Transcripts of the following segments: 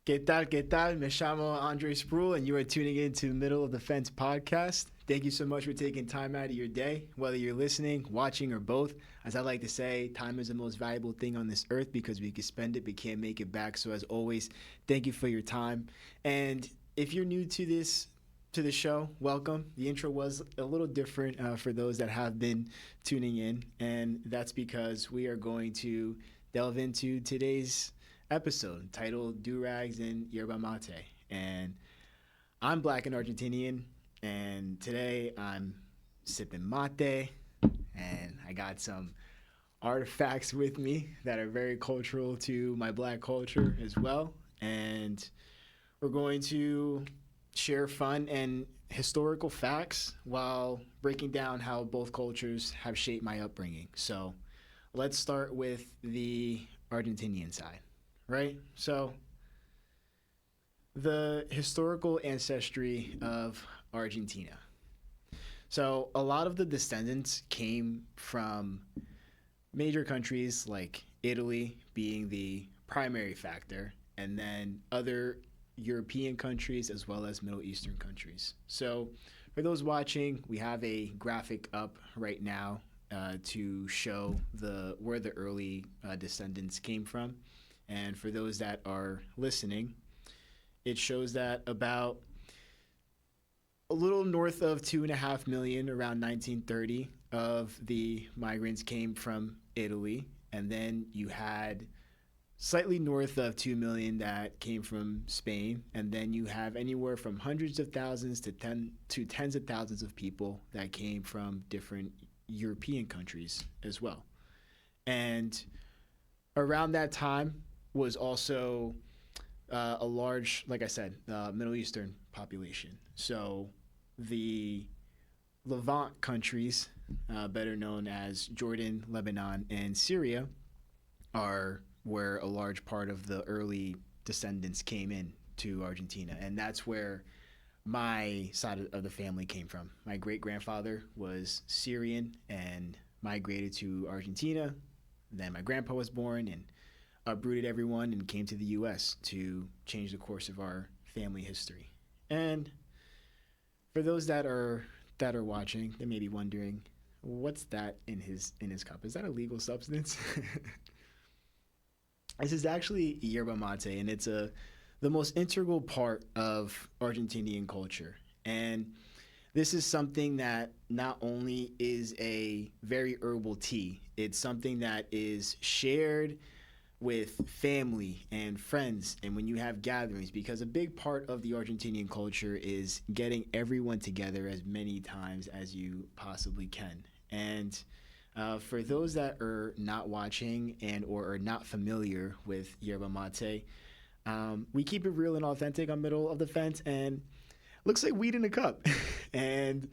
¿Qué tal? ¿Qué tal? Me llamo Andre Spruill, and you are tuning in to Middle of the Fence podcast. Thank you so much for taking time out of your day, whether you're listening, watching, or both. As I like to say, time is the most valuable thing on this earth because we can spend it, but can't make it back. So as always, thank you for your time. And if you're new to the show, welcome. The intro was a little different for those that have been tuning in, and that's because we are going to delve into today's episode titled Durags and Yerba Mate. And I'm Black and Argentinian, and today I'm sipping mate, and I got some artifacts with me that are very cultural to my Black culture as well. And we're going to share fun and historical facts while breaking down how both cultures have shaped my upbringing. So let's start with the Argentinian side. Right? So, the historical ancestry of Argentina. So, a lot of the descendants came from major countries like Italy being the primary factor, and then other European countries as well as Middle Eastern countries. So, for those watching, we have a graphic up right now to show where the early descendants came from. And for those that are listening, it shows that about a little north of 2.5 million, around 1930, of the migrants came from Italy. And then you had slightly north of 2 million that came from Spain. And then you have anywhere from hundreds of thousands to tens of thousands of people that came from different European countries as well. And around that time, was also a large, like I said, Middle Eastern population. So the Levant countries, better known as Jordan, Lebanon, and Syria, are where a large part of the early descendants came in to Argentina. And that's where my side of the family came from. My great-grandfather was Syrian and migrated to Argentina. Then my grandpa was born and uprooted everyone and came to the U.S. to change the course of our family history. And for those that are watching, they may be wondering, what's that in his cup? Is that a legal substance? This is actually yerba mate, and it's the most integral part of Argentinian culture. And this is something that not only is a very herbal tea, it's something that is shared with family and friends and when you have gatherings, because a big part of the Argentinian culture is getting everyone together as many times as you possibly can. And for those that are not watching and or are not familiar with yerba mate, we keep it real and authentic on Middle of the Fence, and looks like weed in a cup. And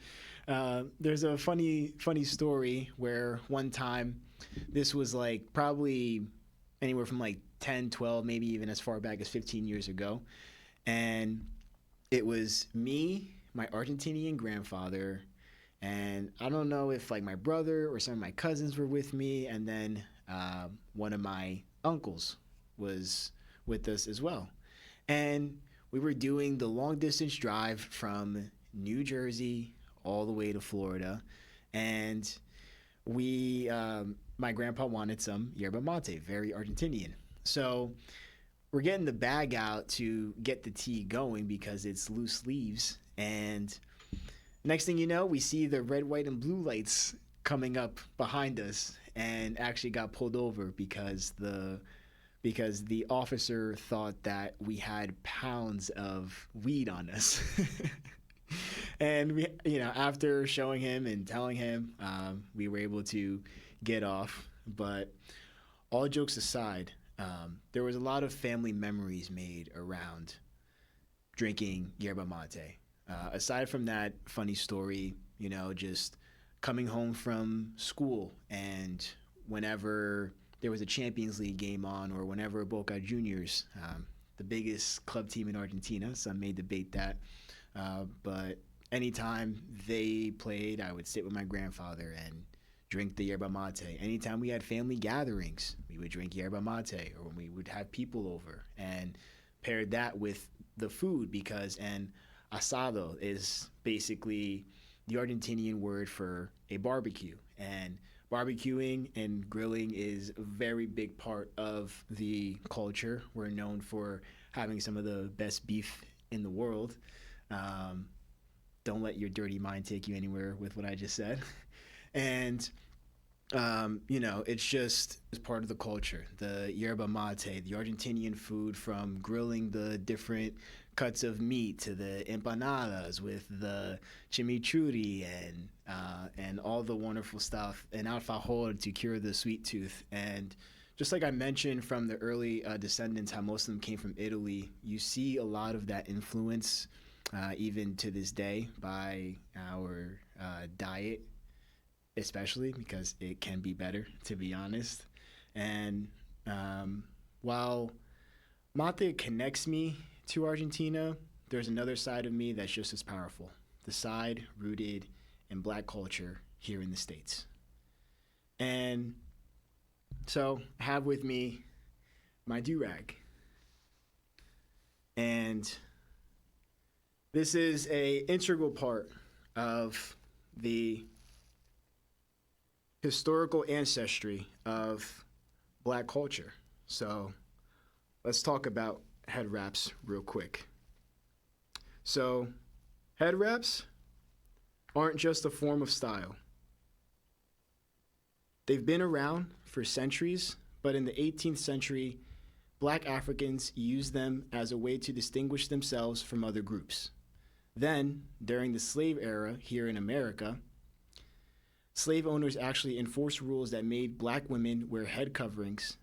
there's a funny story where one time, this was like probably anywhere from like 10, 12, maybe even as far back as 15 years ago. And it was me, my Argentinian grandfather, and I don't know if like my brother or some of my cousins were with me, and then one of my uncles was with us as well. And we were doing the long distance drive from New Jersey all the way to Florida. And we my grandpa wanted some yerba mate, very Argentinian. So we're getting the bag out to get the tea going because it's loose leaves. And next thing you know, we see the red, white, and blue lights coming up behind us, and actually got pulled over because the officer thought that we had pounds of weed on us. And we, after showing him and telling him, we were able to get off. But all jokes aside, there was a lot of family memories made around drinking yerba mate. Aside from that funny story, just coming home from school, and whenever there was a Champions League game on, or whenever Boca Juniors, the biggest club team in Argentina, some may debate that, but anytime they played, I would sit with my grandfather and drink the yerba mate. Anytime we had family gatherings, we would drink yerba mate, or when we would have people over. And paired that with the food because an asado is basically the Argentinian word for a barbecue. And barbecuing and grilling is a very big part of the culture. We're known for having some of the best beef in the world. Um, don't let your dirty mind take you anywhere with what I just said. And it's just it's part of the culture. The yerba mate, the Argentinian food, from grilling the different cuts of meat to the empanadas with the chimichurri and all the wonderful stuff, and alfajor to cure the sweet tooth. And just like I mentioned from the early descendants, how most of them came from Italy, you see a lot of that influence even to this day by our diet, especially because it can be better, to be honest. And while mate connects me to Argentina, there's another side of me that's just as powerful, the side rooted in Black culture here in the States. And so I have with me my Durag. And this is a integral part of the historical ancestry of Black culture. So let's talk about head wraps real quick. So head wraps aren't just a form of style. They've been around for centuries, but in the 18th century, Black Africans used them as a way to distinguish themselves from other groups. Then, during the slave era here in America, slave owners actually enforced rules that made Black women wear head coverings.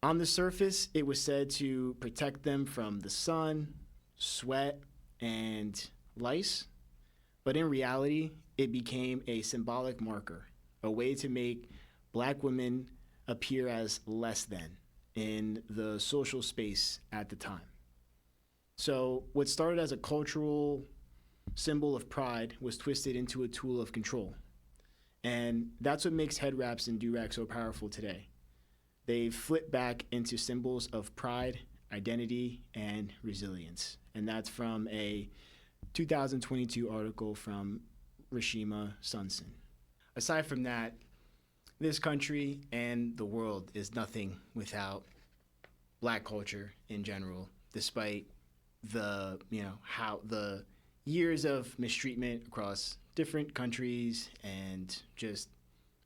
On the surface, it was said to protect them from the sun, sweat, and lice, but in reality, it became a symbolic marker, a way to make Black women appear as less than in the social space at the time. So what started as a cultural symbol of pride was twisted into a tool of control. And that's what makes head wraps and durag so powerful today. They flip back into symbols of pride, identity, and resilience. And that's from a 2022 article from Rashima Sunson. Aside from that, this country and the world is nothing without Black culture in general, despite how the years of mistreatment across different countries and just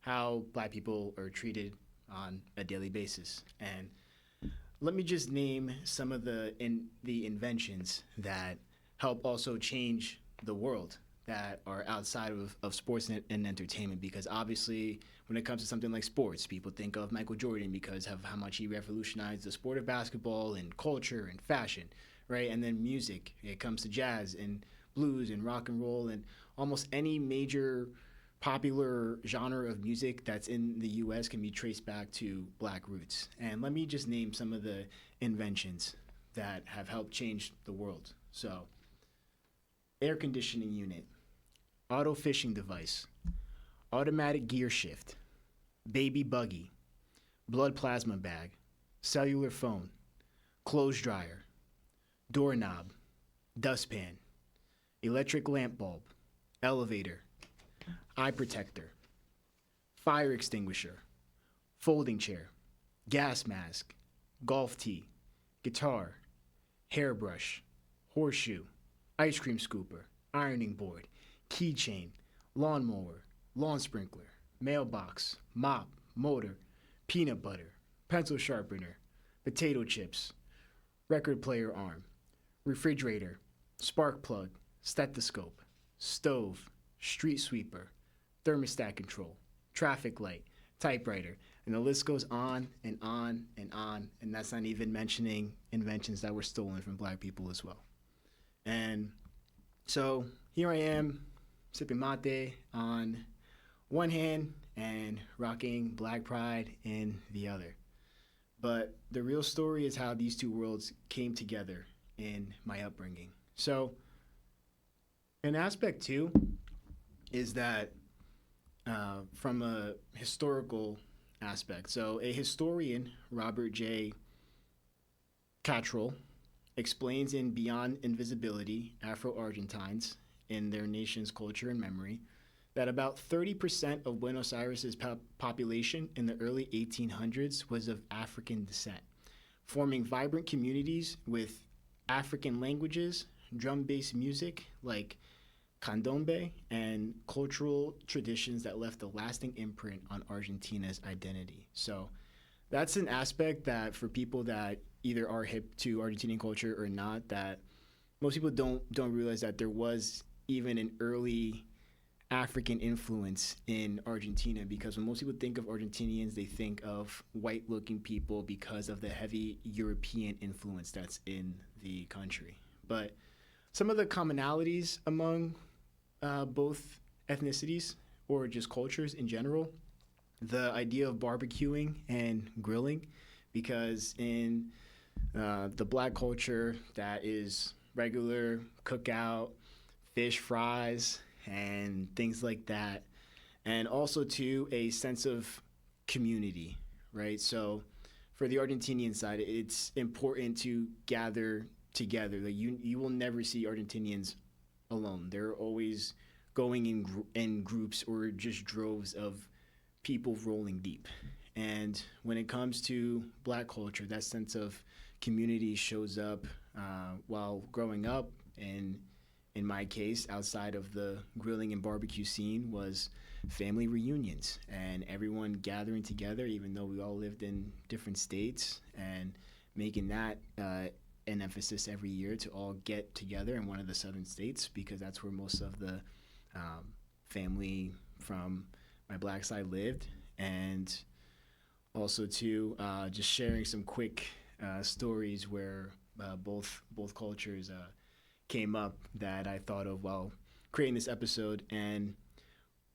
how Black people are treated on a daily basis. And let me just name some of the inventions that help also change the world that are outside of sports and entertainment, because obviously when it comes to something like sports, people think of Michael Jordan because of how much he revolutionized the sport of basketball and culture and fashion, right? And then music, it comes to jazz and blues and rock and roll and almost any major popular genre of music that's in the US can be traced back to Black roots. And let me just name some of the inventions that have helped change the world. So, air conditioning unit, auto fishing device, automatic gear shift, baby buggy, blood plasma bag, cellular phone, clothes dryer, doorknob, dustpan, electric lamp bulb, elevator, eye protector, fire extinguisher, folding chair, gas mask, golf tee, guitar, hairbrush, horseshoe, ice cream scooper, ironing board, keychain, lawnmower, lawn sprinkler, mailbox, mop, motor, peanut butter, pencil sharpener, potato chips, record player arm, refrigerator, spark plug, stethoscope, stove, street sweeper, thermostat control, traffic light, typewriter, and the list goes on and on and on. And that's not even mentioning inventions that were stolen from Black people as well. And so here I am sipping mate on one hand and rocking Black pride in the other. But the real story is how these two worlds came together in my upbringing. So an aspect too is that from a historical aspect. So a historian, Robert J. Bicultural explains in Beyond Invisibility, Afro-Argentines in their nation's culture and memory, that about 30% of Buenos Aires' population in the early 1800s was of African descent, forming vibrant communities with African languages, drum-based music like candombe, and cultural traditions that left a lasting imprint on Argentina's identity. So that's an aspect that for people that either are hip to Argentinian culture or not, that most people don't realize that there was even an early African influence in Argentina, because when most people think of Argentinians, they think of white-looking people because of the heavy European influence that's in the country. But some of the commonalities among both ethnicities or just cultures in general, the idea of barbecuing and grilling, because in the black culture, that is regular cookout, fish fries, and things like that. And also, too, a sense of community, right? So for the Argentinian side, it's important to gather together. Like you will never see Argentinians alone. They're always going in groups or just droves of people rolling deep. And when it comes to black culture, that sense of community shows up while growing up. And in my case, outside of the grilling and barbecue scene, was family reunions and everyone gathering together, even though we all lived in different states, and making that an emphasis every year to all get together in one of the southern states, because that's where most of the family from my black side lived. And also too, just sharing some quick stories where both cultures came up that I thought of while creating this episode. And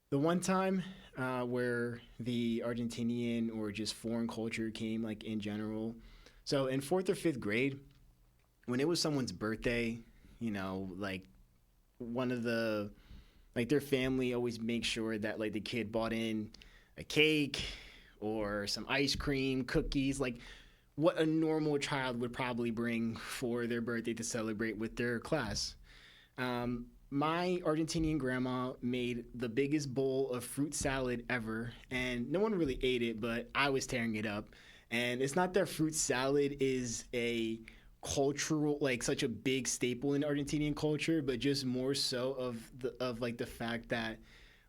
the one time where the Argentinian or just foreign culture came, like in general, so in 4th or 5th grade, when it was someone's birthday, like one of the, like their family always makes sure that like the kid bought in a cake or some ice cream, cookies, like what a normal child would probably bring for their birthday to celebrate with their class. My Argentinian grandma made the biggest bowl of fruit salad ever, and no one really ate it, but I was tearing it up. And it's not that fruit salad is a cultural, like such a big staple in Argentinian culture, but just more so of like the fact that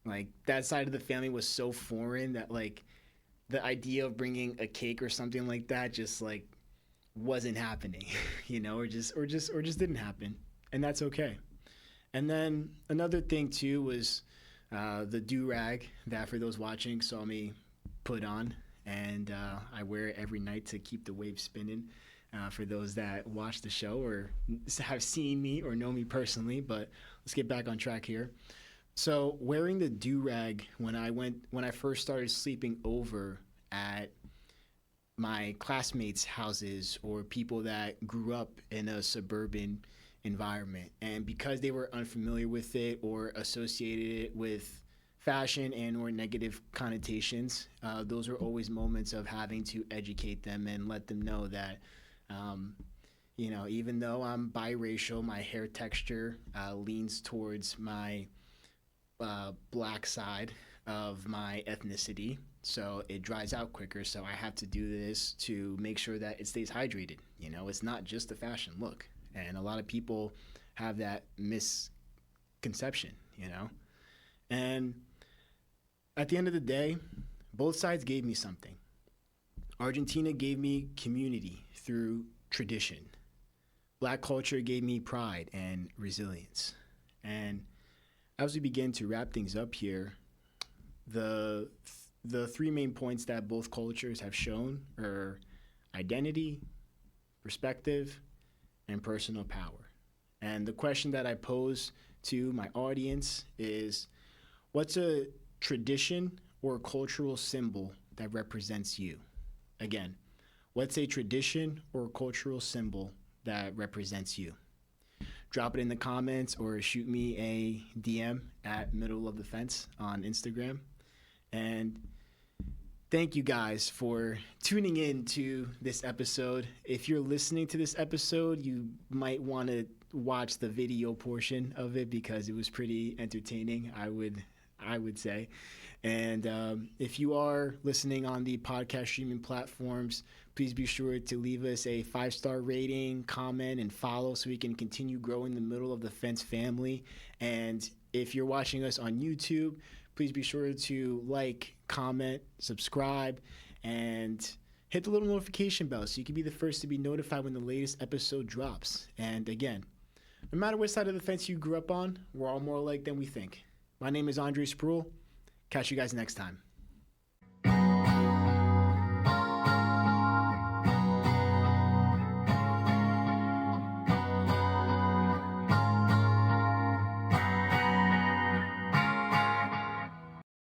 like that side of the family was so foreign that like the idea of bringing a cake or something like that just like wasn't happening, or just didn't happen, and that's okay. And then another thing too was the durag that, for those watching, saw me put on, and I wear it every night to keep the waves spinning. For those that watch the show or have seen me or know me personally, but let's get back on track here. So wearing the durag when I first started sleeping over at my classmates' houses or people that grew up in a suburban environment, and because they were unfamiliar with it or associated it with fashion and or negative connotations, those are always moments of having to educate them and let them know that even though I'm biracial, my hair texture leans towards my black side of my ethnicity, so it dries out quicker. So I have to do this to make sure that it stays hydrated. It's not just a fashion look, and a lot of people have that misconception. And at the end of the day, both sides gave me something. Argentina gave me community through tradition. Black culture gave me pride and resilience. And as we begin to wrap things up here, the three main points that both cultures have shown are identity, perspective, and personal power. And the question that I pose to my audience is, what's a tradition or cultural symbol that represents you? Again, what's a tradition or cultural symbol that represents you? Drop it in the comments or shoot me a DM at Middle of the Fence on Instagram. And thank you guys for tuning in to this episode. If you're listening to this episode, you might want to watch the video portion of it because it was pretty entertaining, I would say. And if you are listening on the podcast streaming platforms, please be sure to leave us a 5-star rating, comment, and follow so we can continue growing the Middle of the Fence family. And if you're watching us on YouTube, please be sure to like, comment, subscribe, and hit the little notification bell so you can be the first to be notified when the latest episode drops. And again, no matter what side of the fence you grew up on, we're all more alike than we think. My name is Andre Spruill. Catch you guys next time.